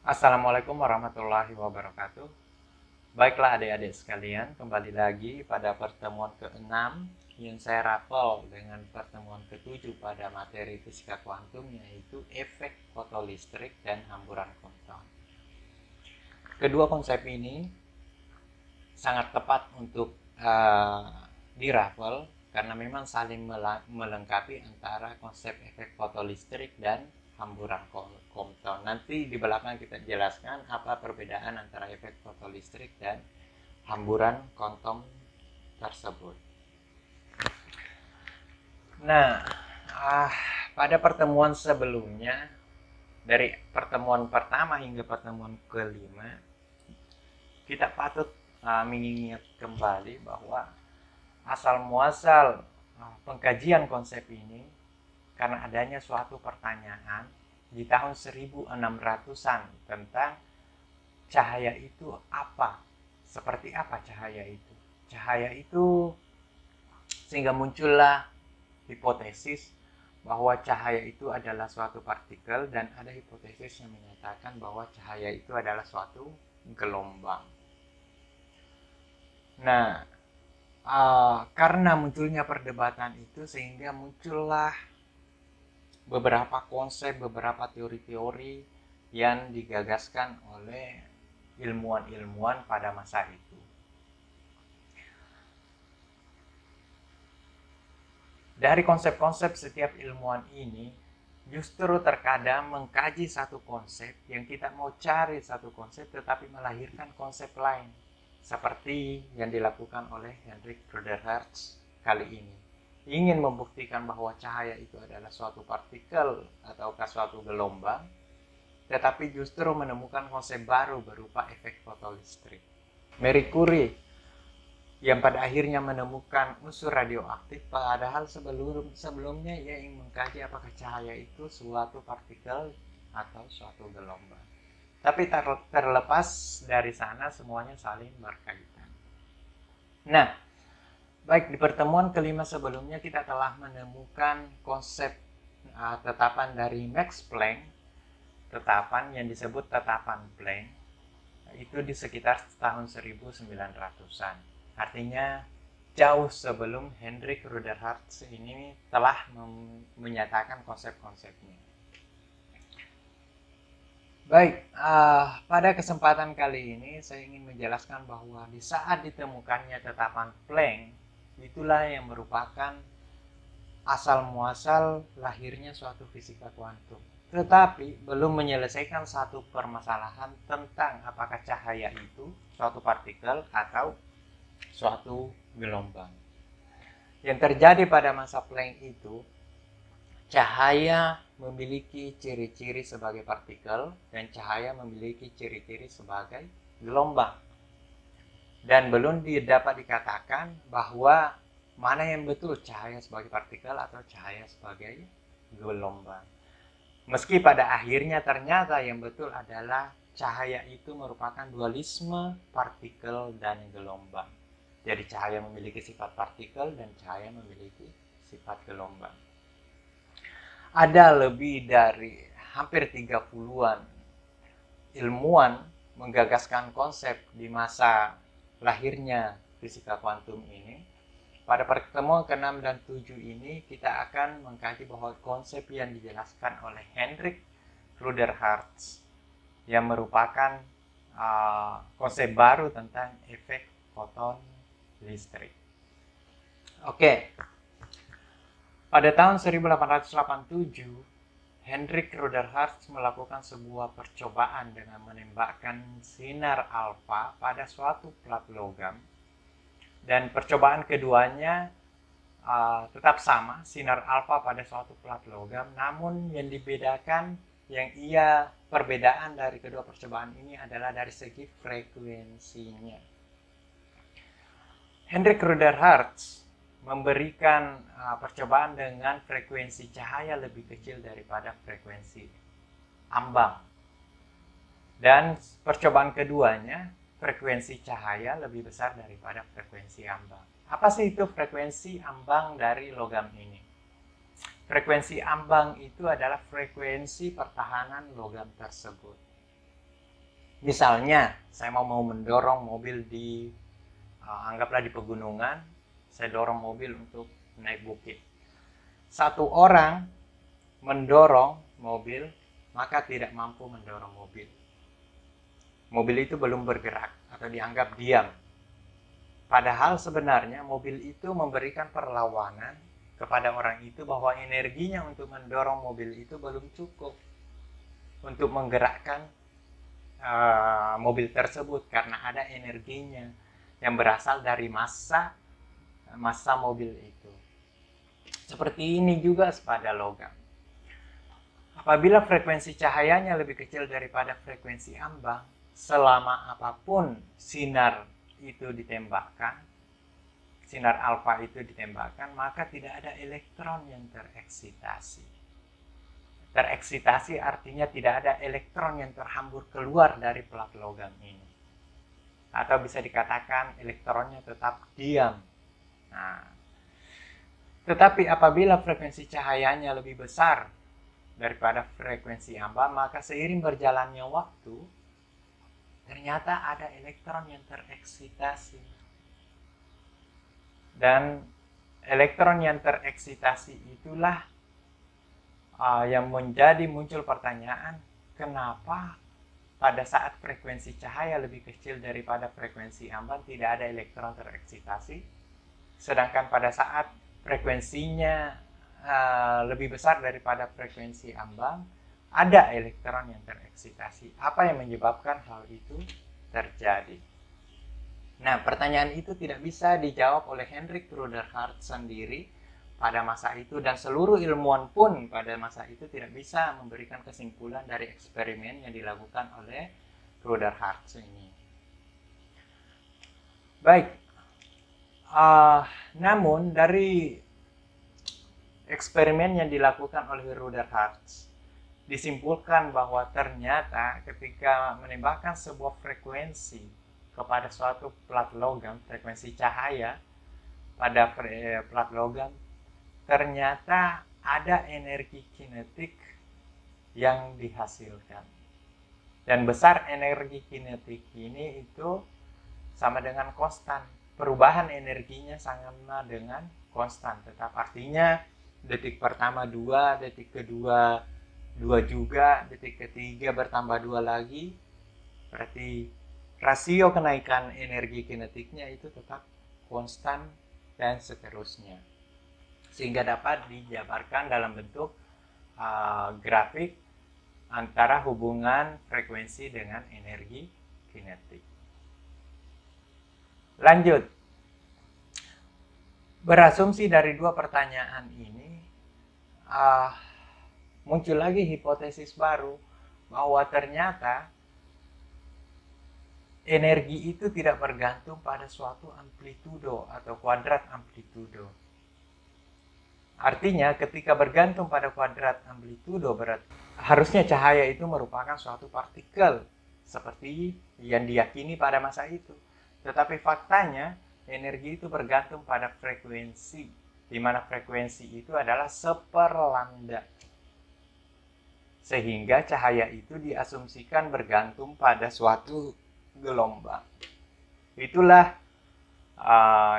Assalamualaikum warahmatullahi wabarakatuh. Baiklah adik-adik sekalian, kembali lagi pada pertemuan ke-6 yang saya rapel dengan pertemuan ke-7 pada materi fisika kuantum, yaitu efek fotolistrik dan hamburan kuantum. Kedua konsep ini sangat tepat untuk dirapel karena memang saling melengkapi antara konsep efek fotolistrik dan hamburan kuantum. Nanti di belakang kita jelaskan apa perbedaan antara efek fotolistrik dan hamburan kuantum tersebut. Nah, pada pertemuan sebelumnya, dari pertemuan pertama hingga pertemuan kelima, kita patut mengingat kembali bahwa asal muasal pengkajian konsep ini karena adanya suatu pertanyaan di tahun 1600-an tentang cahaya itu apa, seperti apa cahaya itu. Cahaya itu sehingga muncullah hipotesis bahwa cahaya itu adalah suatu partikel, dan ada hipotesis yang menyatakan bahwa cahaya itu adalah suatu gelombang. Nah, karena munculnya perdebatan itu sehingga muncullah beberapa konsep, beberapa teori-teori yang digagaskan oleh ilmuwan-ilmuwan pada masa itu. Dari konsep-konsep setiap ilmuwan ini, justru terkadang mengkaji satu konsep yang kita mau cari satu konsep tetapi melahirkan konsep lain, seperti yang dilakukan oleh Hendrik Ruderherz kali ini. Ingin membuktikan bahwa cahaya itu adalah suatu partikel ataukah suatu gelombang, tetapi justru menemukan konsep baru berupa efek fotolistrik. Marie Curie yang pada akhirnya menemukan unsur radioaktif, padahal sebelumnya ia ingin mengkaji apakah cahaya itu suatu partikel atau suatu gelombang. Tapi terlepas dari sana, semuanya saling berkaitan. Nah, baik, di pertemuan kelima sebelumnya kita telah menemukan konsep tetapan dari Max Planck, tetapan yang disebut tetapan Planck, itu di sekitar tahun 1900-an. Artinya jauh sebelum Hendrik Ruderherz ini telah menyatakan konsep-konsepnya. Baik, pada kesempatan kali ini saya ingin menjelaskan bahwa di saat ditemukannya tetapan Planck, itulah yang merupakan asal muasal lahirnya suatu fisika kuantum. Tetapi belum menyelesaikan satu permasalahan tentang apakah cahaya itu suatu partikel atau suatu gelombang. Yang terjadi pada masa Planck itu, cahaya memiliki ciri-ciri sebagai partikel dan cahaya memiliki ciri-ciri sebagai gelombang. Dan belum dapat dikatakan bahwa mana yang betul, cahaya sebagai partikel atau cahaya sebagai gelombang. Meski pada akhirnya ternyata yang betul adalah cahaya itu merupakan dualisme partikel dan gelombang. Jadi cahaya memiliki sifat partikel dan cahaya memiliki sifat gelombang. Ada lebih dari hampir 30-an ilmuwan menggagaskan konsep di masa lahirnya fisika kuantum ini. Pada pertemuan ke-6 dan 7 ini kita akan mengkaji bahwa konsep yang dijelaskan oleh Hendrik Ruderherz yang merupakan konsep baru tentang efek foton listrik. Oke. Pada tahun 1887, Hendrik Ruderherz melakukan sebuah percobaan dengan menembakkan sinar alfa pada suatu plat logam. Dan percobaan keduanya tetap sama, sinar alfa pada suatu plat logam, namun yang dibedakan, perbedaan dari kedua percobaan ini adalah dari segi frekuensinya. Hendrik Ruderherz memberikan percobaan dengan frekuensi cahaya lebih kecil daripada frekuensi ambang. Dan percobaan keduanya, frekuensi cahaya lebih besar daripada frekuensi ambang. Apa sih itu frekuensi ambang dari logam ini? Frekuensi ambang itu adalah frekuensi pertahanan logam tersebut. Misalnya, saya mau mendorong mobil di, anggaplah di pegunungan, saya dorong mobil untuk naik bukit. Satu orang mendorong mobil, maka tidak mampu mendorong mobil. Mobil itu belum bergerak atau dianggap diam. Padahal sebenarnya mobil itu memberikan perlawanan kepada orang itu bahwa energinya untuk mendorong mobil itu belum cukup untuk menggerakkan mobil tersebut, karena ada energinya yang berasal dari massa mobil itu. Seperti ini juga pada logam. Apabila frekuensi cahayanya lebih kecil daripada frekuensi ambang, selama apapun sinar itu ditembakkan, sinar alfa itu ditembakkan, maka tidak ada elektron yang tereksitasi. Tereksitasi artinya tidak ada elektron yang terhambur keluar dari plat logam ini. Atau bisa dikatakan elektronnya tetap diam. Nah, tetapi apabila frekuensi cahayanya lebih besar daripada frekuensi ambang, maka seiring berjalannya waktu, ternyata ada elektron yang tereksitasi. Dan elektron yang tereksitasi itulah yang menjadi muncul pertanyaan, kenapa pada saat frekuensi cahaya lebih kecil daripada frekuensi ambang tidak ada elektron tereksitasi, sedangkan pada saat frekuensinya lebih besar daripada frekuensi ambang, ada elektron yang tereksitasi. Apa yang menyebabkan hal itu terjadi? Nah, pertanyaan itu tidak bisa dijawab oleh Hendrik Ruderhardt sendiri pada masa itu, dan seluruh ilmuwan pun pada masa itu tidak bisa memberikan kesimpulan dari eksperimen yang dilakukan oleh Ruderhardt ini. Baik, namun dari eksperimen yang dilakukan oleh Ruderhardt disimpulkan bahwa ternyata ketika menembakkan sebuah frekuensi kepada suatu plat logam, frekuensi cahaya pada plat logam, ternyata ada energi kinetik yang dihasilkan. Dan besar energi kinetik ini itu sama dengan konstan. Perubahan energinya sama dengan konstan. Tetap artinya detik pertama 2, detik kedua 2 juga, detik ketiga bertambah 2 lagi. Berarti rasio kenaikan energi kinetiknya itu tetap konstan dan seterusnya. Sehingga dapat dijabarkan dalam bentuk grafik antara hubungan frekuensi dengan energi kinetik. Lanjut. Berasumsi dari dua pertanyaan ini, muncul lagi hipotesis baru bahwa ternyata energi itu tidak bergantung pada suatu amplitudo atau kuadrat amplitudo. Artinya ketika bergantung pada kuadrat amplitudo, berarti harusnya cahaya itu merupakan suatu partikel seperti yang diyakini pada masa itu. Tetapi faktanya energi itu bergantung pada frekuensi, di mana frekuensi itu adalah seperlambda. Sehingga cahaya itu diasumsikan bergantung pada suatu gelombang. Itulah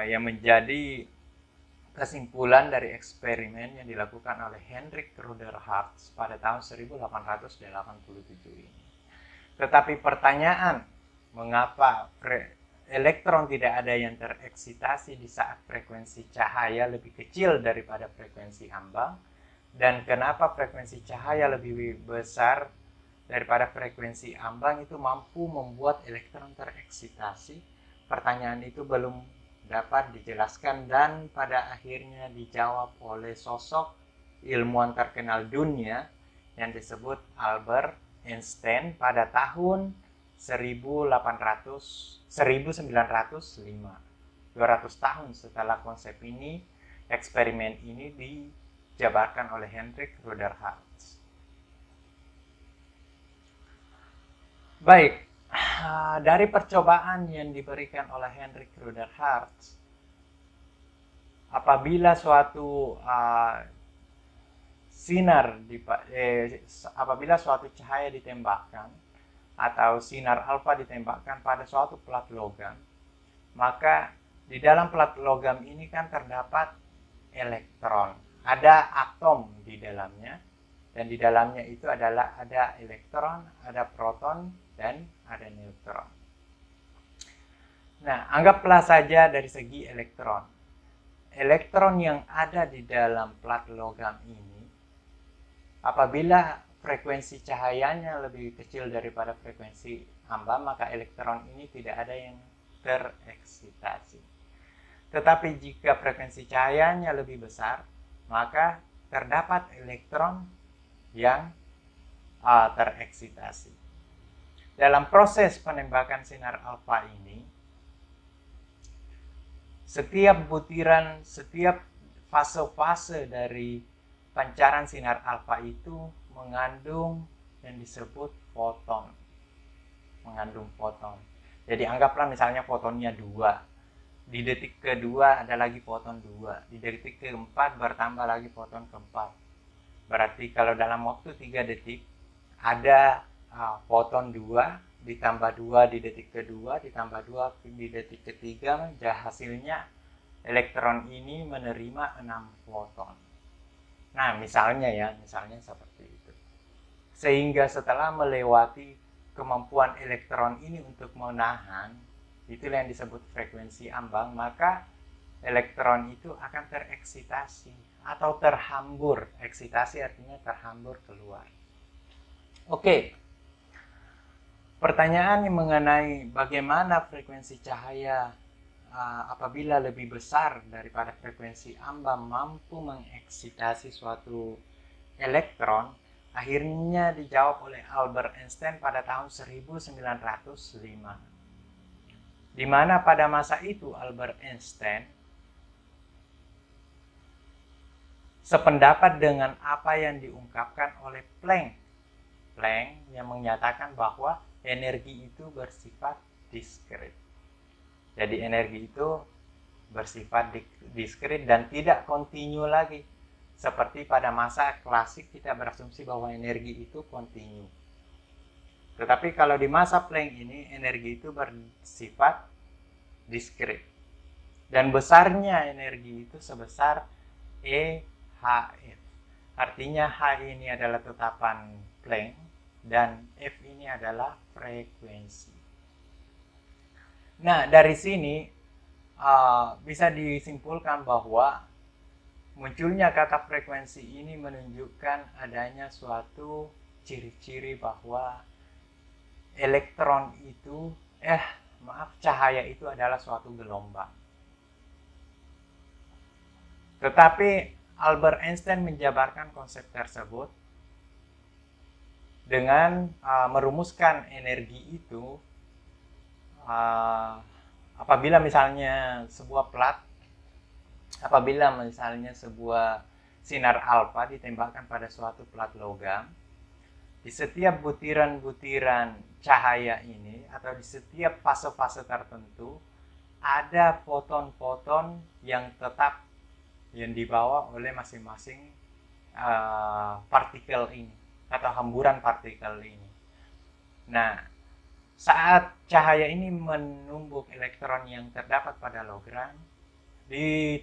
yang menjadi kesimpulan dari eksperimen yang dilakukan oleh Hendrik Ruderhardt pada tahun 1887 ini. Tetapi pertanyaan, mengapa elektron tidak ada yang tereksitasi di saat frekuensi cahaya lebih kecil daripada frekuensi ambang, dan kenapa frekuensi cahaya lebih besar daripada frekuensi ambang itu mampu membuat elektron tereksitasi? Pertanyaan itu belum dapat dijelaskan dan pada akhirnya dijawab oleh sosok ilmuwan terkenal dunia yang disebut Albert Einstein pada tahun 1905. 200 tahun setelah konsep ini, eksperimen ini dijabarkan oleh Hendrik Ruderhardt. Baik, dari percobaan yang diberikan oleh Hendrik Ruderhardt, apabila suatu apabila suatu cahaya ditembakkan, atau sinar alfa ditembakkan pada suatu plat logam, maka di dalam plat logam ini kan terdapat elektron, ada atom di dalamnya, dan di dalamnya itu adalah ada elektron, ada proton, dan ada neutron. Nah, anggaplah saja dari segi elektron. Elektron yang ada di dalam plat logam ini, apabila frekuensi cahayanya lebih kecil daripada frekuensi ambang, maka elektron ini tidak ada yang tereksitasi. Tetapi jika frekuensi cahayanya lebih besar, maka terdapat elektron yang tereksitasi. Dalam proses penembakan sinar alfa ini, setiap butiran, setiap fase-fase dari pancaran sinar alfa itu mengandung yang disebut foton. Mengandung foton. Jadi anggaplah misalnya fotonnya 2. Di detik kedua ada lagi foton 2. Di detik keempat bertambah lagi foton keempat. Berarti kalau dalam waktu 3 detik ada foton 2, ditambah 2 di detik kedua, ditambah 2 di detik ketiga, hasilnya elektron ini menerima 6 foton. Nah, misalnya seperti itu. Sehingga setelah melewati kemampuan elektron ini untuk menahan, itulah yang disebut frekuensi ambang, maka elektron itu akan tereksitasi atau terhambur. Eksitasi artinya terhambur keluar. Oke. Pertanyaan mengenai bagaimana frekuensi cahaya apabila lebih besar daripada frekuensi ambang mampu mengeksitasi suatu elektron, akhirnya dijawab oleh Albert Einstein pada tahun 1905. Di mana pada masa itu Albert Einstein sependapat dengan apa yang diungkapkan oleh Planck. Planck yang menyatakan bahwa energi itu bersifat diskret. Jadi energi itu bersifat diskret dan tidak kontinu lagi. Seperti pada masa klasik kita berasumsi bahwa energi itu kontinu. Tetapi kalau di masa Planck ini energi itu bersifat diskret. Dan besarnya energi itu sebesar EHF. Artinya H ini adalah tetapan Planck dan F ini adalah frekuensi. Nah, dari sini bisa disimpulkan bahwa munculnya kata frekuensi ini menunjukkan adanya suatu ciri-ciri bahwa elektron itu, cahaya itu adalah suatu gelombang. Tetapi Albert Einstein menjabarkan konsep tersebut dengan merumuskan energi itu. Apabila misalnya sebuah sinar alfa ditembakkan pada suatu plat logam, di setiap butiran-butiran cahaya ini atau di setiap fase-fase tertentu ada foton-foton yang tetap yang dibawa oleh masing-masing partikel ini atau hamburan partikel ini. Nah, saat cahaya ini menumbuk elektron yang terdapat pada logam, di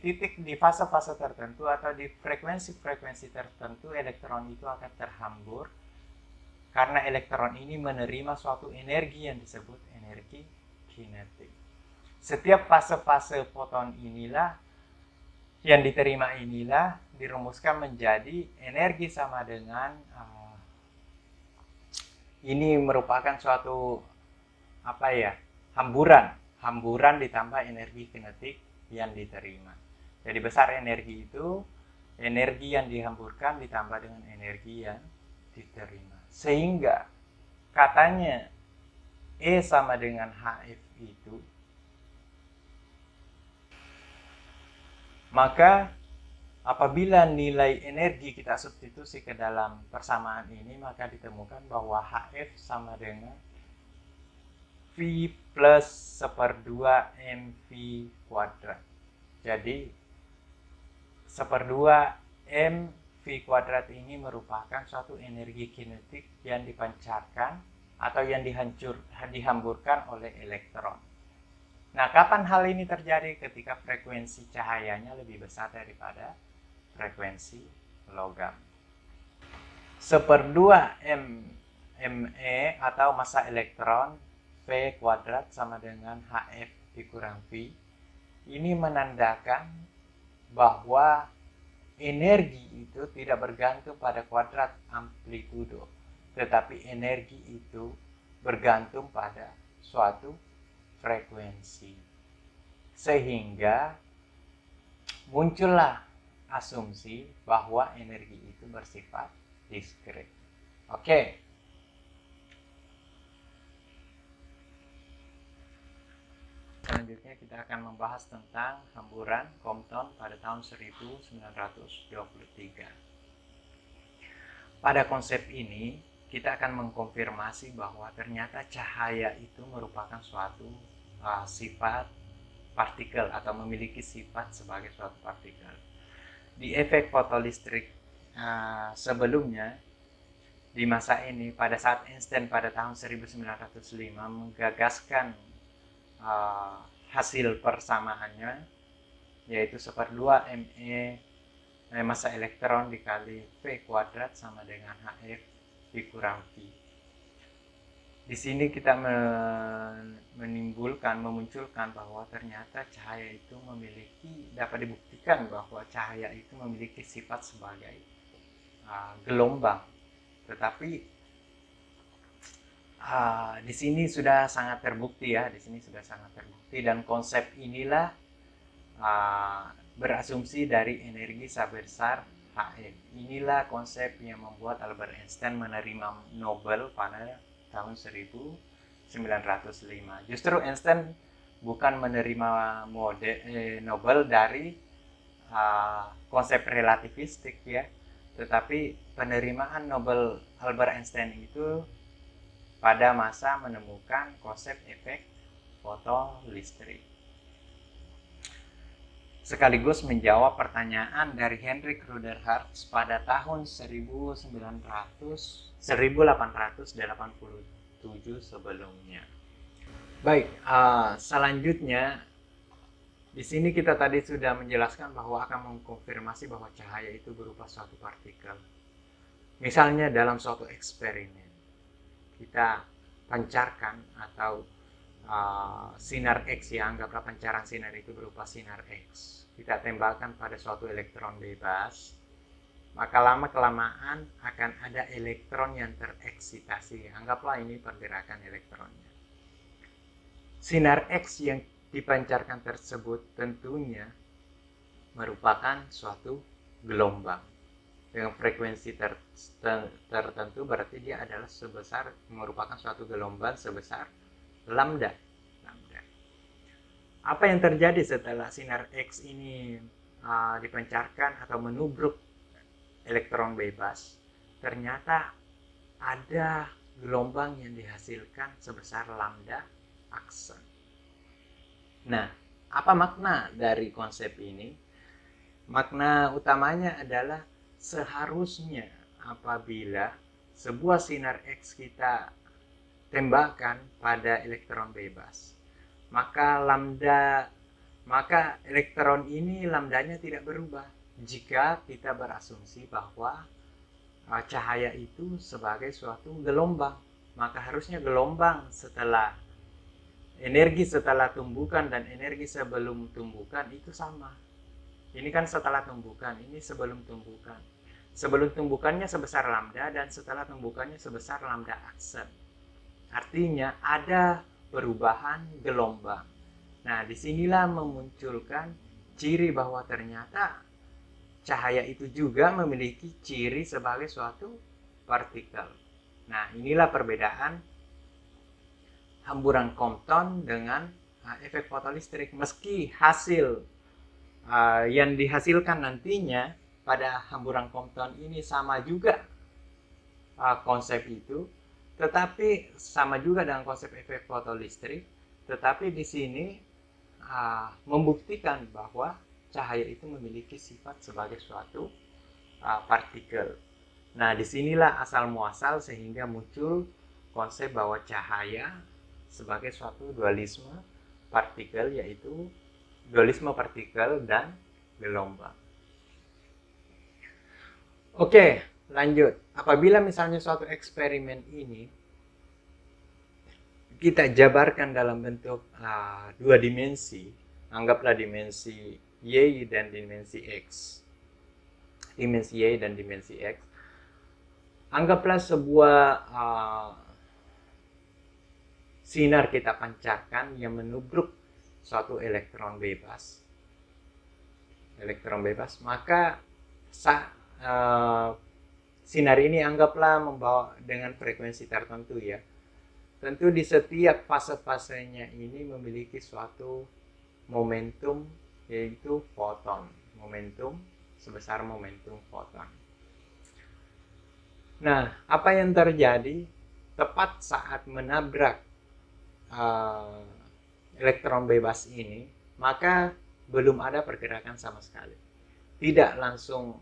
fase-fase tertentu atau di frekuensi-frekuensi tertentu elektron itu akan terhambur karena elektron ini menerima suatu energi yang disebut energi kinetik. Setiap fase-fase foton inilah yang diterima dirumuskan menjadi energi sama dengan ini merupakan suatu hamburan ditambah energi kinetik yang diterima. Jadi besar energi itu, energi yang dihamburkan ditambah dengan energi yang diterima. Sehingga katanya E sama dengan HF itu, maka apabila nilai energi kita substitusi ke dalam persamaan ini, maka ditemukan bahwa HF sama dengan V plus 1/2 mv kuadrat. Jadi 1/2 mv kuadrat ini merupakan suatu energi kinetik yang dipancarkan atau yang dihamburkan oleh elektron. Nah, kapan hal ini terjadi? Ketika frekuensi cahayanya lebih besar daripada frekuensi logam. 1/2 ME atau massa elektron V kuadrat sama dengan HF dikurang V. Ini menandakan bahwa energi itu tidak bergantung pada kuadrat amplitudo, tetapi energi itu bergantung pada suatu frekuensi. Sehingga muncullah asumsi bahwa energi itu bersifat diskret. Oke. Selanjutnya kita akan membahas tentang hamburan Compton pada tahun 1923. Pada konsep ini, kita akan mengkonfirmasi bahwa ternyata cahaya itu merupakan suatu sifat partikel atau memiliki sifat sebagai suatu partikel. Di efek fotolistrik sebelumnya, di masa ini, pada saat Einstein pada tahun 1905 menggagaskan hasil persamaannya, yaitu 1/2 ME massa elektron dikali V kuadrat sama dengan HF dikurang V. Di sini kita memunculkan bahwa ternyata cahaya itu dapat dibuktikan bahwa cahaya itu memiliki sifat sebagai gelombang. Tetapi di sini sudah sangat terbukti ya, dan konsep inilah berasumsi dari energi sebesar HF. Inilah konsep yang membuat Albert Einstein menerima Nobel pada tahun 1905. Justru Einstein bukan menerima Nobel dari konsep relativistik ya, tetapi penerimaan Nobel Albert Einstein itu pada masa menemukan konsep efek fotolistrik. Sekaligus menjawab pertanyaan dari Hendrik Ruderharz pada tahun 1887 sebelumnya. Baik, selanjutnya di sini kita tadi sudah menjelaskan bahwa akan mengkonfirmasi bahwa cahaya itu berupa suatu partikel. Misalnya dalam suatu eksperimen, kita pancarkan atau sinar X ya, anggaplah pancaran sinar itu berupa sinar X. Kita tembakkan pada suatu elektron bebas, maka lama-kelamaan akan ada elektron yang tereksitasi. Anggaplah ini pergerakan elektronnya. Sinar X yang dipancarkan tersebut tentunya merupakan suatu gelombang. Dengan frekuensi tertentu, berarti dia adalah merupakan suatu gelombang sebesar lambda. Apa yang terjadi setelah sinar X ini dipancarkan atau menubruk elektron bebas? Ternyata ada gelombang yang dihasilkan sebesar lambda aksen. Nah, apa makna dari konsep ini? Makna utamanya adalah seharusnya apabila sebuah sinar X kita tembakkan pada elektron bebas, maka elektron ini lambdanya tidak berubah jika kita berasumsi bahwa cahaya itu sebagai suatu gelombang. Maka harusnya gelombang energi setelah tumbukan dan energi sebelum tumbukan itu sama. Ini kan setelah tumbukan, ini sebelum tumbukan. Sebelum tumbukannya sebesar lambda dan setelah tumbukannya sebesar lambda aksen. Artinya ada perubahan gelombang. Nah, disinilah memunculkan ciri bahwa ternyata cahaya itu juga memiliki ciri sebagai suatu partikel. Nah, inilah perbedaan hamburan Compton dengan efek fotolistrik. Meski hasil yang dihasilkan nantinya pada hamburan Compton ini sama juga konsep itu, tetapi sama juga dengan konsep efek fotolistrik, tetapi di sini membuktikan bahwa cahaya itu memiliki sifat sebagai suatu partikel. Nah, disinilah asal muasal sehingga muncul konsep bahwa cahaya sebagai suatu dualisme partikel, yaitu dualisme partikel dan gelombang. Oke, lanjut. Apabila misalnya suatu eksperimen ini kita jabarkan dalam bentuk dua dimensi, anggaplah dimensi Y dan dimensi X. Dimensi Y dan dimensi X. Anggaplah sebuah sinar kita pancarkan yang menubruk suatu elektron bebas. Maka sinar ini anggaplah membawa dengan frekuensi tertentu ya. Tentu di setiap fase-fasenya ini memiliki suatu momentum, yaitu foton. Momentum sebesar momentum foton. Nah, apa yang terjadi tepat saat menabrak elektron bebas ini, maka belum ada pergerakan sama sekali. Tidak langsung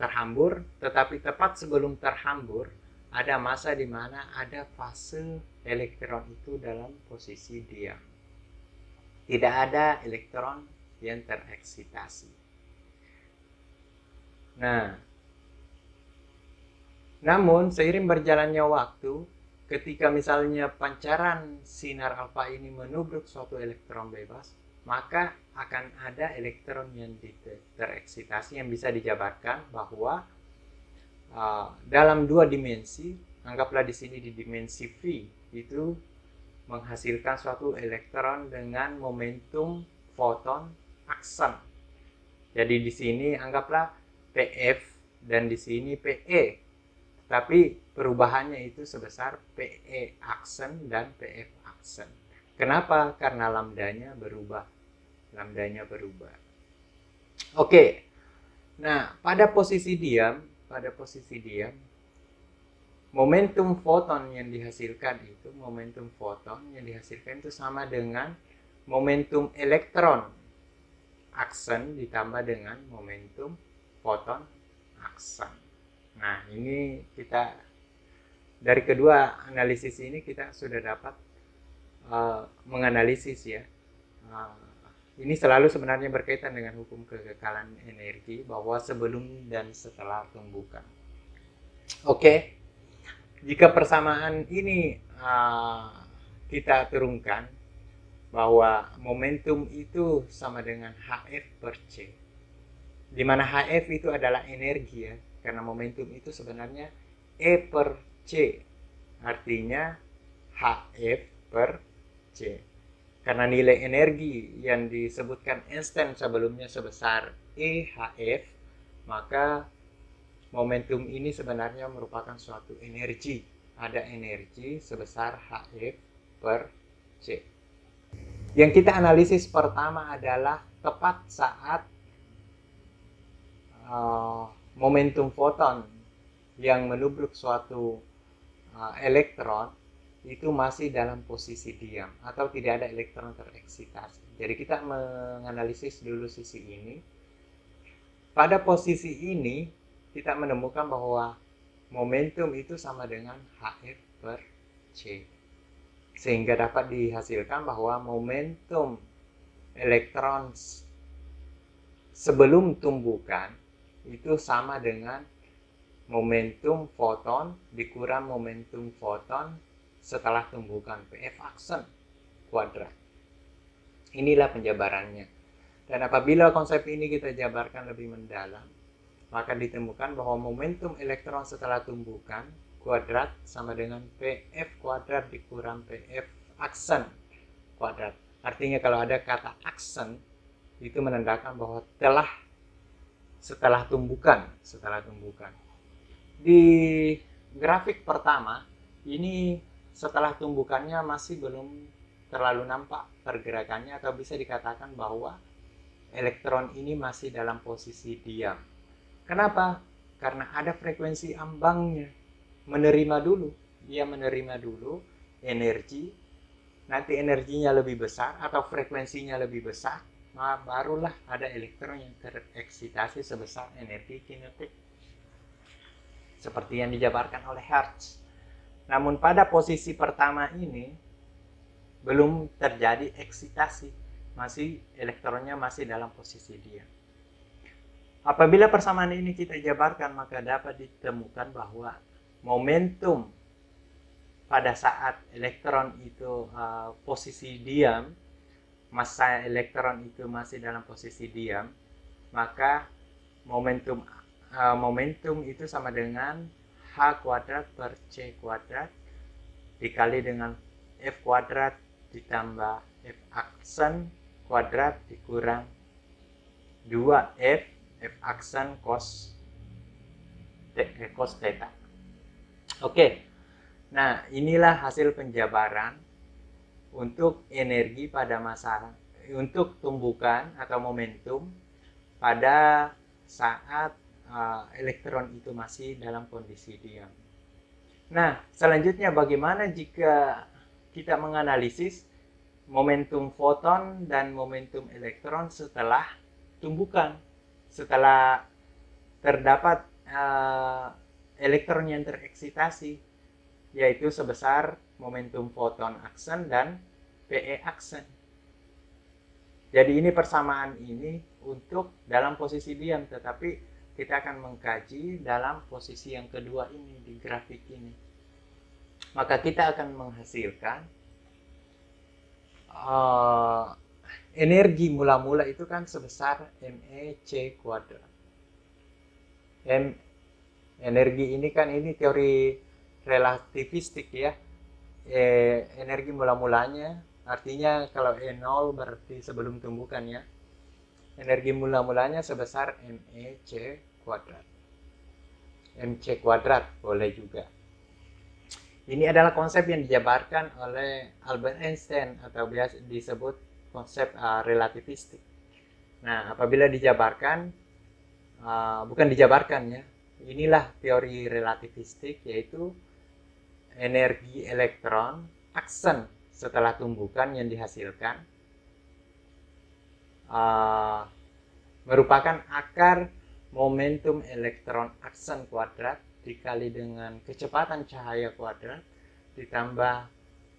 terhambur, tetapi tepat sebelum terhambur ada masa di mana ada fase elektron itu dalam posisi diam. Tidak ada elektron yang tereksitasi. Nah, namun seiring berjalannya waktu, ketika misalnya pancaran sinar alfa ini menubruk suatu elektron bebas, maka akan ada elektron yang tereksitasi yang bisa dijabarkan bahwa dalam dua dimensi, anggaplah di sini di dimensi V, itu menghasilkan suatu elektron dengan momentum foton aksen. Jadi di sini anggaplah PF dan di sini PE. Tapi perubahannya itu sebesar PE aksen dan PF aksen. Kenapa? Karena lambdanya berubah. Oke. Nah, pada posisi diam, momentum foton yang dihasilkan itu sama dengan momentum elektron aksen ditambah dengan momentum foton aksen. Nah, ini kita dari kedua analisis ini kita sudah dapat menganalisis ya. Ini selalu sebenarnya berkaitan dengan hukum kekekalan energi bahwa sebelum dan setelah tumbukan. Oke, jika persamaan ini kita turunkan bahwa momentum itu sama dengan Hf per C, di mana Hf itu adalah energi ya. Karena momentum itu sebenarnya E per C, artinya Hf per C. Karena nilai energi yang disebutkan Einstein sebelumnya sebesar EHF, maka momentum ini sebenarnya merupakan suatu energi. Ada energi sebesar Hf per C. Yang kita analisis pertama adalah tepat saat momentum foton yang menubruk suatu elektron itu masih dalam posisi diam atau tidak ada elektron tereksitasi. Jadi kita menganalisis dulu sisi ini. Pada posisi ini kita menemukan bahwa momentum itu sama dengan Hf per C. Sehingga dapat dihasilkan bahwa momentum elektron sebelum tumbukan itu sama dengan momentum foton dikurang momentum foton setelah tumbukan PF aksen kuadrat. Inilah penjabarannya. Dan apabila konsep ini kita jabarkan lebih mendalam, maka ditemukan bahwa momentum elektron setelah tumbukan kuadrat sama dengan PF kuadrat dikurang PF aksen kuadrat. Artinya kalau ada kata aksen, itu menandakan bahwa setelah tumbukan. Di grafik pertama, ini setelah tumbukannya masih belum terlalu nampak pergerakannya, atau bisa dikatakan bahwa elektron ini masih dalam posisi diam. Kenapa? Karena ada frekuensi ambangnya. Dia menerima dulu energi, nanti energinya lebih besar atau frekuensinya lebih besar, nah barulah ada elektron yang tereksitasi sebesar energi kinetik seperti yang dijabarkan oleh Hertz. Namun pada posisi pertama ini belum terjadi eksitasi, masih elektronnya masih dalam posisi diam. Apabila persamaan ini kita jabarkan, maka dapat ditemukan bahwa momentum pada saat elektron itu posisi diam, massa elektron itu masih dalam posisi diam, maka momentum itu sama dengan H kuadrat per C kuadrat dikali dengan F kuadrat ditambah F aksen kuadrat dikurang 2F aksen cos theta. Oke. Nah, inilah hasil penjabaran untuk energi pada masa untuk tumbukan atau momentum pada saat elektron itu masih dalam kondisi diam. Nah, selanjutnya bagaimana jika kita menganalisis momentum foton dan momentum elektron setelah tumbukan, setelah terdapat elektron yang tereksitasi, yaitu sebesar momentum foton aksen dan PE aksen. Jadi ini persamaan ini untuk dalam posisi diam, tetapi kita akan mengkaji dalam posisi yang kedua ini di grafik ini. Maka kita akan menghasilkan energi mula-mula itu kan sebesar MEC kuadrat. Energi ini kan ini teori relativistik ya. Energi mula-mulanya artinya kalau E0 berarti sebelum tumbukan ya. Energi mula-mulanya sebesar MEC kuadrat. MC kuadrat boleh juga. Ini adalah konsep yang dijabarkan oleh Albert Einstein atau biasa disebut konsep relativistik. Nah, apabila dijabarkan, bukan dijabarkan ya, inilah teori relativistik, yaitu energi elektron aksen setelah tumbukan yang dihasilkan merupakan akar momentum elektron aksen kuadrat dikali dengan kecepatan cahaya kuadrat ditambah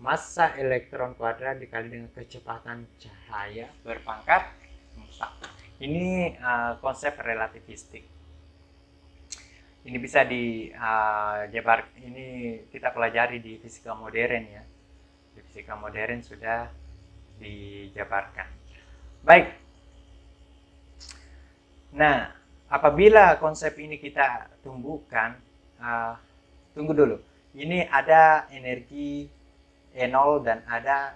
massa elektron kuadrat dikali dengan kecepatan cahaya berpangkat 4. Ini konsep relativistik. Ini bisa dijabar, ini kita pelajari di fisika modern ya. Di fisika modern sudah dijabarkan. Baik. Nah, apabila konsep ini kita tumbuhkan, tunggu dulu. Ini ada energi E0 dan ada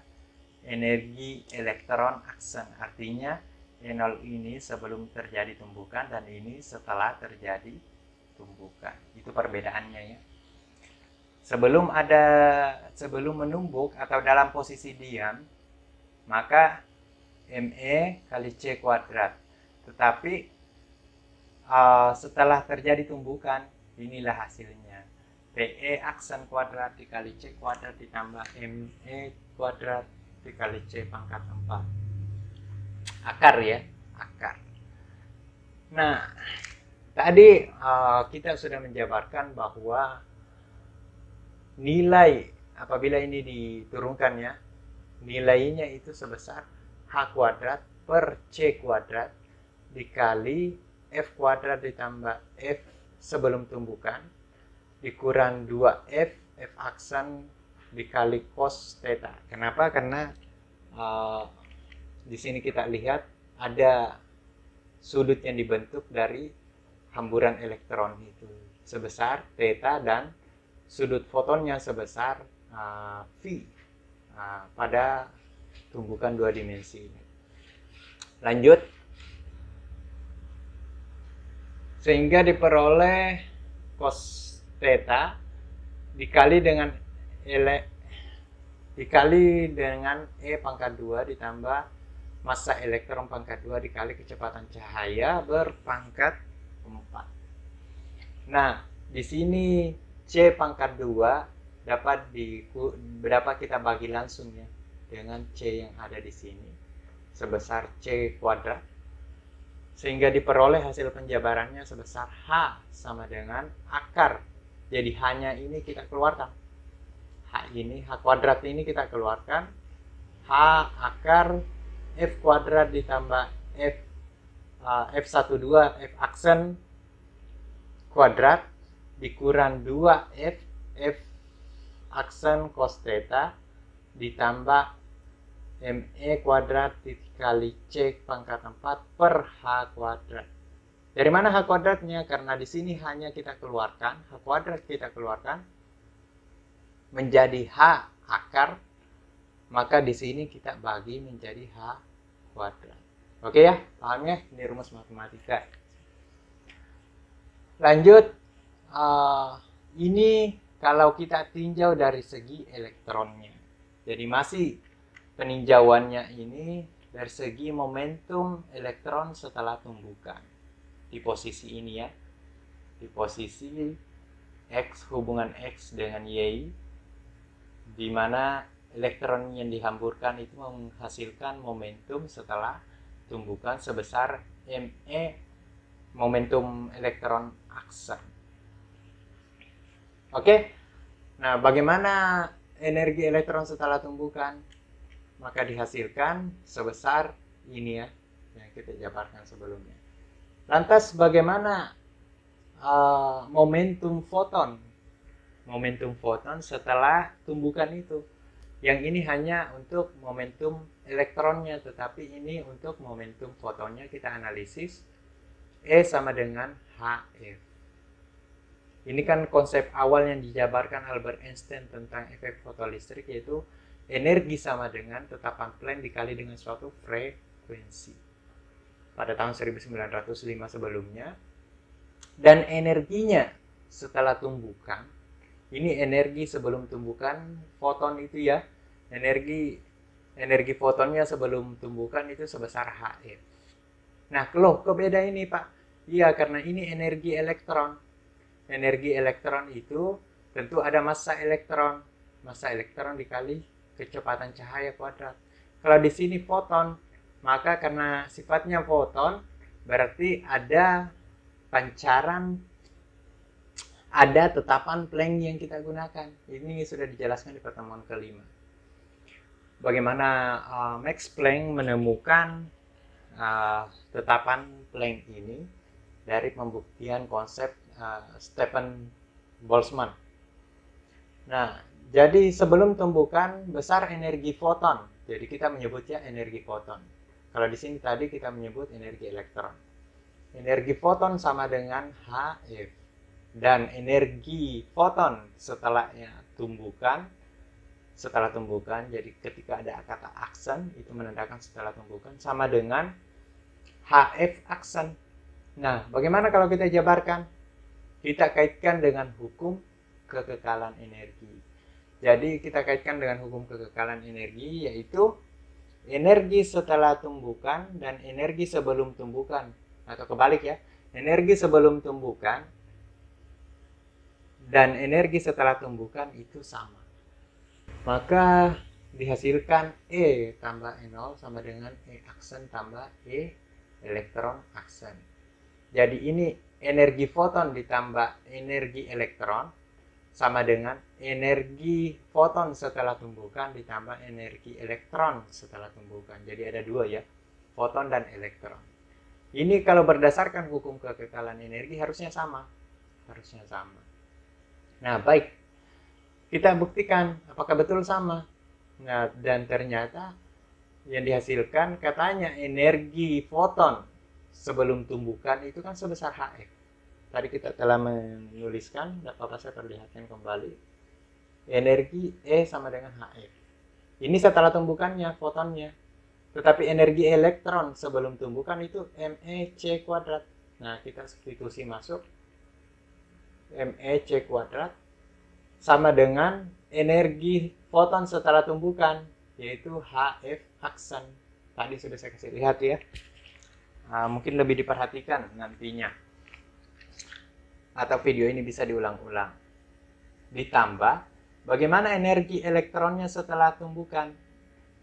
energi elektron aksen. Artinya E0 ini sebelum terjadi tumbukan dan ini setelah terjadi tumbukan. Itu perbedaannya ya. Sebelum menumbuk atau dalam posisi diam, maka ME kali C kuadrat. Tetapi setelah terjadi tumbukan, inilah hasilnya. PE aksen kuadrat dikali C kuadrat ditambah ME kuadrat dikali C pangkat 4. Akar ya, akar. Nah, tadi kita sudah menjabarkan bahwa nilai apabila ini diturunkan ya, nilainya itu sebesar H kuadrat per C kuadrat dikali F kuadrat ditambah F sebelum tumbukan dikurang 2F aksen dikali cos theta. Kenapa? Karena di sini kita lihat ada sudut yang dibentuk dari hamburan elektron itu sebesar theta dan sudut fotonnya sebesar V pada tumbukan 2 dimensi ini. Lanjut. Sehingga diperoleh cos theta dikali dengan E pangkat 2 ditambah massa elektron pangkat 2 dikali kecepatan cahaya berpangkat 4. Nah, di sini C pangkat 2 dapat kita bagi langsung ya dengan C yang ada di sini sebesar C kuadrat. Sehingga diperoleh hasil penjabarannya sebesar H sama dengan akar. Jadi hanya ini kita keluarkan. H ini, H kuadrat ini kita keluarkan. H akar F kuadrat ditambah F12 F aksen kuadrat dikurang 2 F aksen cos theta ditambah ME kuadrat dikali C pangkat 4 per H kuadrat. Dari mana H kuadratnya? Karena di sini hanya kita keluarkan, H kuadrat kita keluarkan menjadi H akar, maka di sini kita bagi menjadi H kuadrat. Oke ya, paham ya? Ini rumus matematika. Lanjut, ini kalau kita tinjau dari segi elektronnya. Jadi masih peninjauannya ini dari segi momentum elektron setelah tumbukan. Di posisi ini ya, di posisi X hubungan X dengan Y, di mana elektron yang dihamburkan itu menghasilkan momentum setelah tumbukan sebesar ME, momentum elektron aksen. Oke, nah bagaimana energi elektron setelah tumbukan? Maka dihasilkan sebesar ini ya, yang kita jabarkan sebelumnya. Lantas bagaimana momentum foton? Momentum foton setelah tumbukan itu. Yang ini hanya untuk momentum elektronnya, tetapi ini untuk momentum fotonnya kita analisis. E sama dengan HF. Ini kan konsep awal yang dijabarkan Albert Einstein tentang efek fotolistrik, yaitu energi sama dengan tetapan Planck dikali dengan suatu frekuensi. Pada tahun 1905 sebelumnya. Dan energinya setelah tumbukan, ini energi sebelum tumbukan foton itu ya, energi fotonnya sebelum tumbukan itu sebesar HF. Nah, loh kok beda ini Pak? Iya, karena ini energi elektron. Energi elektron itu tentu ada massa elektron. Massa elektron dikali kecepatan cahaya kuadrat. Kalau di sini foton, maka karena sifatnya foton, berarti ada pancaran, ada tetapan Planck yang kita gunakan. Ini sudah dijelaskan di pertemuan kelima. Bagaimana Max Planck menemukan tetapan Planck ini dari pembuktian konsep Stefan Boltzmann. Nah, jadi sebelum tumbukan besar energi foton. Jadi kita menyebutnya energi foton. Kalau di sini tadi kita menyebut energi elektron. Energi foton sama dengan HF. Dan energi foton setelahnya tumbukan, jadi ketika ada kata aksen itu menandakan setelah tumbukan, sama dengan HF aksen. Nah, bagaimana kalau kita jabarkan? Kita kaitkan dengan hukum kekekalan energi. Jadi kita kaitkan dengan hukum kekekalan energi, yaitu energi setelah tumbukan dan energi sebelum tumbukan, atau kebalik ya, energi sebelum tumbukan dan energi setelah tumbukan itu sama. Maka dihasilkan E tambah E0 sama dengan E aksen tambah E elektron aksen. Jadi ini energi foton ditambah energi elektron sama dengan energi foton setelah tumbukan ditambah energi elektron setelah tumbukan. Jadi ada dua ya, foton dan elektron. Ini kalau berdasarkan hukum kekekalan energi harusnya sama. Nah, baik. Kita buktikan apakah betul sama. Nah, dan ternyata yang dihasilkan katanya energi foton sebelum tumbukan itu kan sebesar HF. Tadi kita telah menuliskan, tidak apa-apa saya perlihatkan kembali. Energi E sama dengan HF. Ini setelah tumbukannya, fotonnya. Tetapi energi elektron sebelum tumbukan itu MeC kuadrat. Nah, kita substitusi masuk. MeC kuadrat sama dengan energi foton setelah tumbukan, yaitu HF aksen. Tadi sudah saya kasih lihat ya. Mungkin lebih diperhatikan nantinya. Atau video ini bisa diulang-ulang. Ditambah, bagaimana energi elektronnya setelah tumbukan?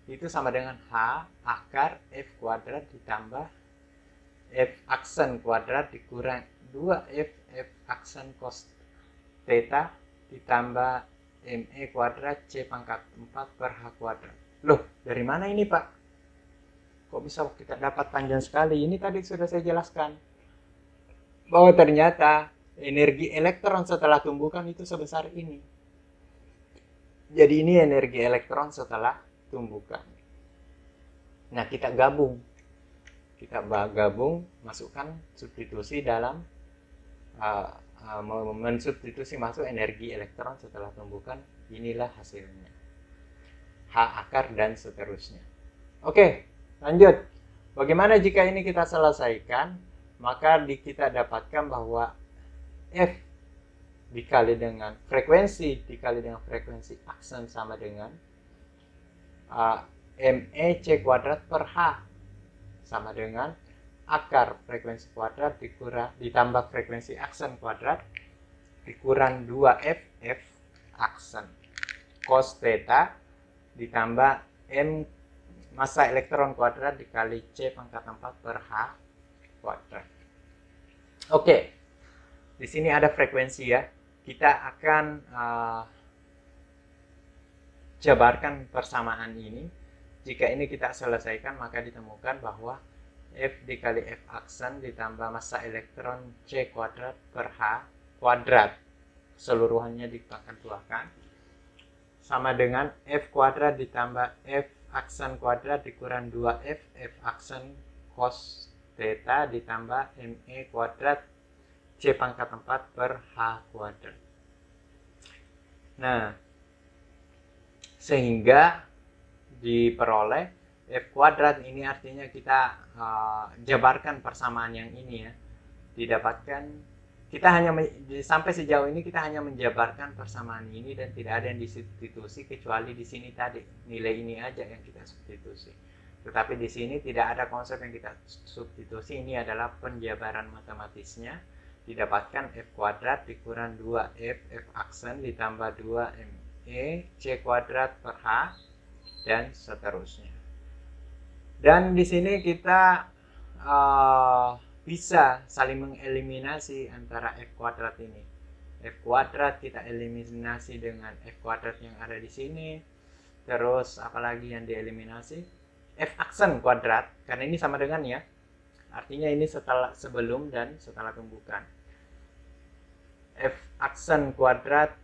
Itu sama dengan H akar F kuadrat ditambah F aksen kuadrat dikurang 2F aksen cos theta ditambah ME kuadrat C pangkat 4 per H kuadrat. Loh, dari mana ini Pak? Kok bisa kita dapat panjang sekali? Ini tadi sudah saya jelaskan. Bahwa ternyata energi elektron setelah tumbukan itu sebesar ini. Jadi ini energi elektron setelah tumbukan. Nah, kita gabung. Kita gabung, masukkan substitusi dalam mensubstitusi masuk energi elektron setelah tumbukan. Inilah hasilnya. H akar dan seterusnya. Oke, lanjut. Bagaimana jika ini kita selesaikan? Maka kita dapatkan bahwa F dikali dengan frekuensi aksen sama dengan ME C kuadrat per H sama dengan akar frekuensi kuadrat ditambah frekuensi aksen kuadrat dikurang 2F F aksen cos theta ditambah M massa elektron kuadrat dikali C pangkat 4 per H kuadrat. Oke. Di sini ada frekuensi ya. Kita akan jabarkan persamaan ini. Jika ini kita selesaikan, maka ditemukan bahwa F dikali F aksen ditambah massa elektron C kuadrat per H kuadrat keseluruhannya dipangkat 2-kan sama dengan F kuadrat ditambah F aksen kuadrat dikurang 2F F aksen cos theta ditambah ME kuadrat C pangkat 4 per H kuadrat. Nah, sehingga diperoleh F kuadrat ini artinya kita jabarkan persamaan yang ini ya. Didapatkan kita hanya sampai sejauh ini kita hanya menjabarkan persamaan ini dan tidak ada yang disubstitusi kecuali di sini tadi nilai ini aja yang kita substitusi. Tetapi di sini tidak ada konsep yang kita substitusi, ini adalah penjabaran matematisnya. Didapatkan F kuadrat dikurang 2F F aksen ditambah 2ME C kuadrat per H dan seterusnya. Dan di sini kita bisa saling mengeliminasi antara F kuadrat ini. F kuadrat kita eliminasi dengan F kuadrat yang ada di sini. Terus apalagi yang dieliminasi? F aksen kuadrat, karena ini sama dengan ya. Artinya ini sebelum dan setelah tumbukan. F aksen kuadrat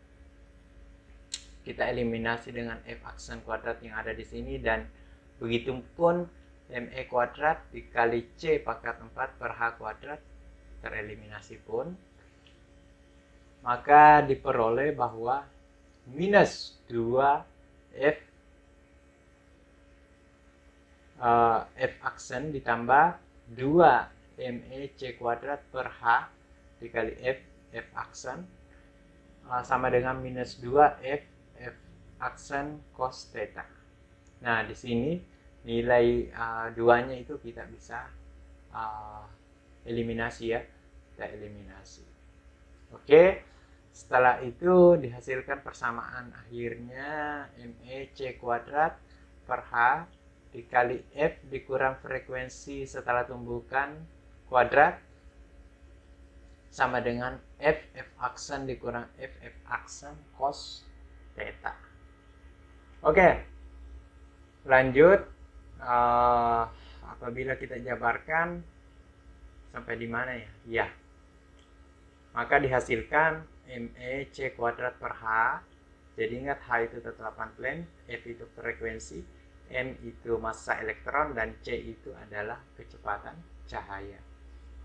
kita eliminasi dengan F aksen kuadrat yang ada di sini dan begitu pun ME kuadrat dikali C pangkat 4 per H kuadrat tereliminasi pun. Maka diperoleh bahwa minus 2F F aksen ditambah 2ME C kuadrat per H dikali F aksen sama dengan minus 2F F aksen cos theta. Nah, di sini nilai duanya itu kita bisa eliminasi ya. Kita eliminasi. Oke. Setelah itu dihasilkan persamaan akhirnya ME C kuadrat per H dikali F dikurang frekuensi setelah tumbukan kuadrat sama dengan F aksen dikurang F aksen cos theta. Oke, lanjut. Apabila kita jabarkan sampai di mana ya? Ya, maka dihasilkan ME C kuadrat per H. Jadi ingat H itu tetapkan plane, F itu frekuensi, M itu massa elektron, dan C itu adalah kecepatan cahaya.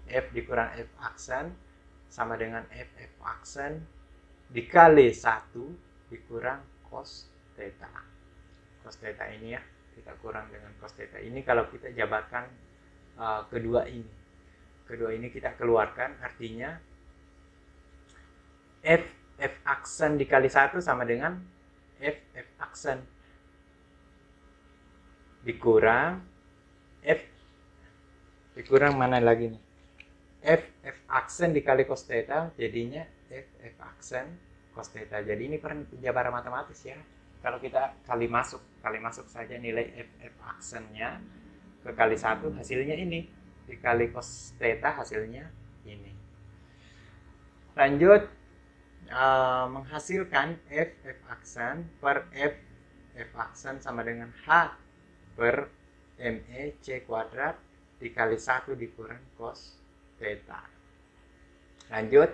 F dikurang F aksen sama dengan F aksen dikali 1 dikurang cos theta. Cos theta ini ya, kita kurang dengan cos theta ini kalau kita jabarkan kedua ini. Kedua ini kita keluarkan, artinya F aksen dikali 1 sama dengan F aksen dikurang F dikurang mana lagi nih? F aksen dikali cos theta jadinya F aksen cos theta. Jadi ini penjabaran matematis ya. Kalau kita kali masuk saja nilai F aksennya ke kali 1 hasilnya ini, dikali cos theta hasilnya ini. Lanjut, menghasilkan F aksen per F aksen sama dengan H per ME C kuadrat dikali 1 dikurang cos theta. Lanjut,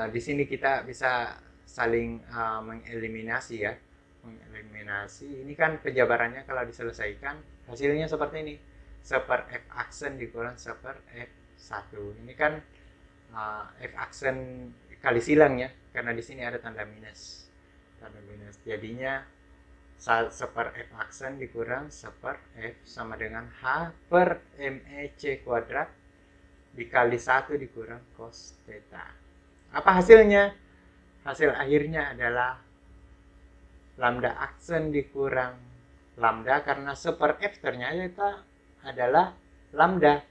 di sini kita bisa saling mengeliminasi ya. Mengeliminasi, ini kan penjabarannya kalau diselesaikan hasilnya seperti ini. Seper F aksen dikurang seper F1. Ini kan F aksen kali silang ya, karena di sini ada tanda minus. Tanda minus. Jadinya seper F aksen dikurang seper F sama dengan H per ME C kuadrat dikali 1 dikurang cos theta. Apa hasilnya? Hasil akhirnya adalah lambda aksen dikurang lambda, karena seper F ternyata adalah lambda.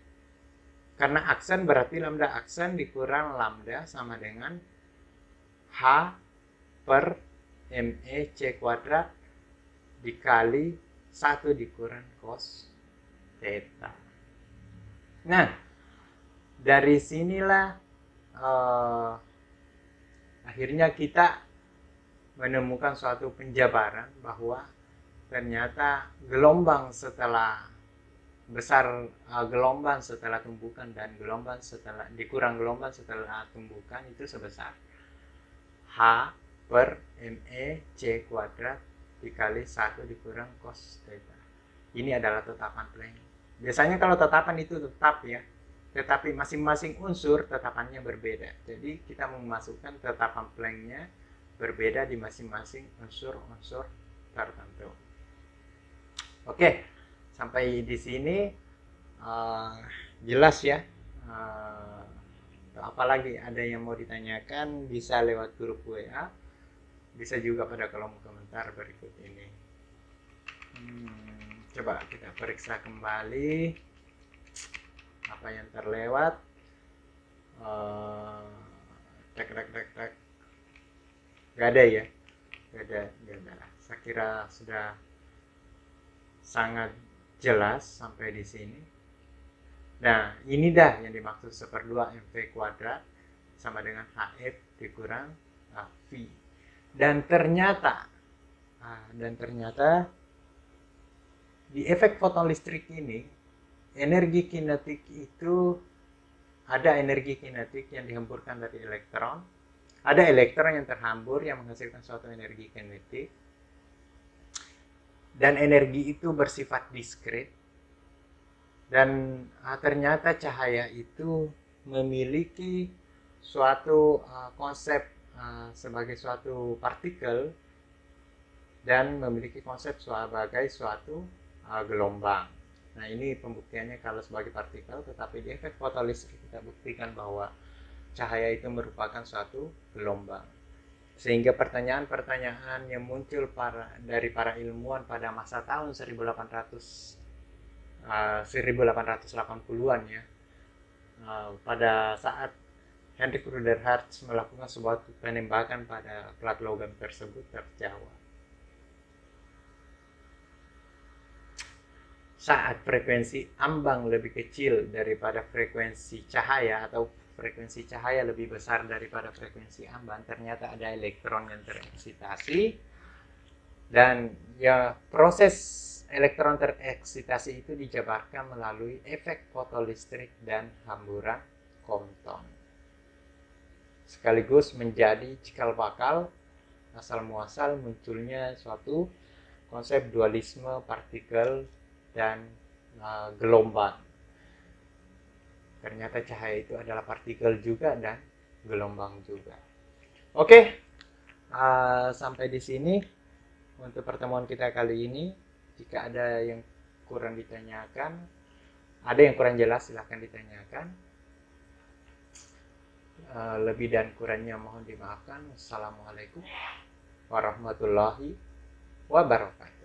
Karena aksen berarti lambda aksen dikurang lambda sama dengan H per ME C kuadrat dikali 1 dikurang cos theta. Nah, dari sinilah akhirnya kita menemukan suatu penjabaran bahwa ternyata gelombang setelah besar gelombang setelah tumbukan dan gelombang setelah dikurang gelombang setelah tumbukan itu sebesar H per ME C kuadrat dikali 1 dikurang cos theta. Ini adalah tetapan Planck. Biasanya kalau tetapan itu tetap ya, tetapi masing-masing unsur tetapannya berbeda. Jadi kita memasukkan tetapan Planck-nya berbeda di masing-masing unsur-unsur tertentu. Oke, sampai di sini jelas ya. Apalagi ada yang mau ditanyakan bisa lewat grup WA, bisa juga pada kolom komentar berikut ini. Coba kita periksa kembali apa yang terlewat. Tek. Gak ada ya, gak ada. Saya kira sudah sangat jelas sampai di sini. Nah, ini dah yang dimaksud 1/2 mv kuadrat sama dengan HF dikurang V. Dan ternyata di efek foton listrik ini energi kinetik itu ada energi kinetik yang dihempurkan dari elektron. Ada elektron yang terhambur yang menghasilkan suatu energi kinetik. Dan energi itu bersifat diskret. Dan ternyata cahaya itu memiliki suatu konsep sebagai suatu partikel dan memiliki konsep sebagai suatu gelombang. Nah, ini pembuktiannya kalau sebagai partikel, tetapi di efek fotolistrik kita buktikan bahwa cahaya itu merupakan suatu gelombang. Sehingga pertanyaan-pertanyaan yang muncul dari para ilmuwan pada masa tahun 1880-an ya, pada saat Hendrik Ruther Hertz melakukan sebuah penembakan pada plat logam tersebut terjawab. Saat frekuensi ambang lebih kecil daripada frekuensi cahaya atau frekuensi cahaya lebih besar daripada frekuensi ambang, ternyata ada elektron yang tereksitasi, dan ya proses elektron tereksitasi itu dijabarkan melalui efek fotolistrik dan hamburan Compton, sekaligus menjadi cikal bakal asal muasal munculnya suatu konsep dualisme partikel dan gelombang. Ternyata cahaya itu adalah partikel juga dan gelombang juga. Oke, sampai di sini untuk pertemuan kita kali ini. Jika ada yang kurang ditanyakan, ada yang kurang jelas, silahkan ditanyakan. Lebih dan kurangnya mohon dimaafkan. Wassalamualaikum warahmatullahi wabarakatuh.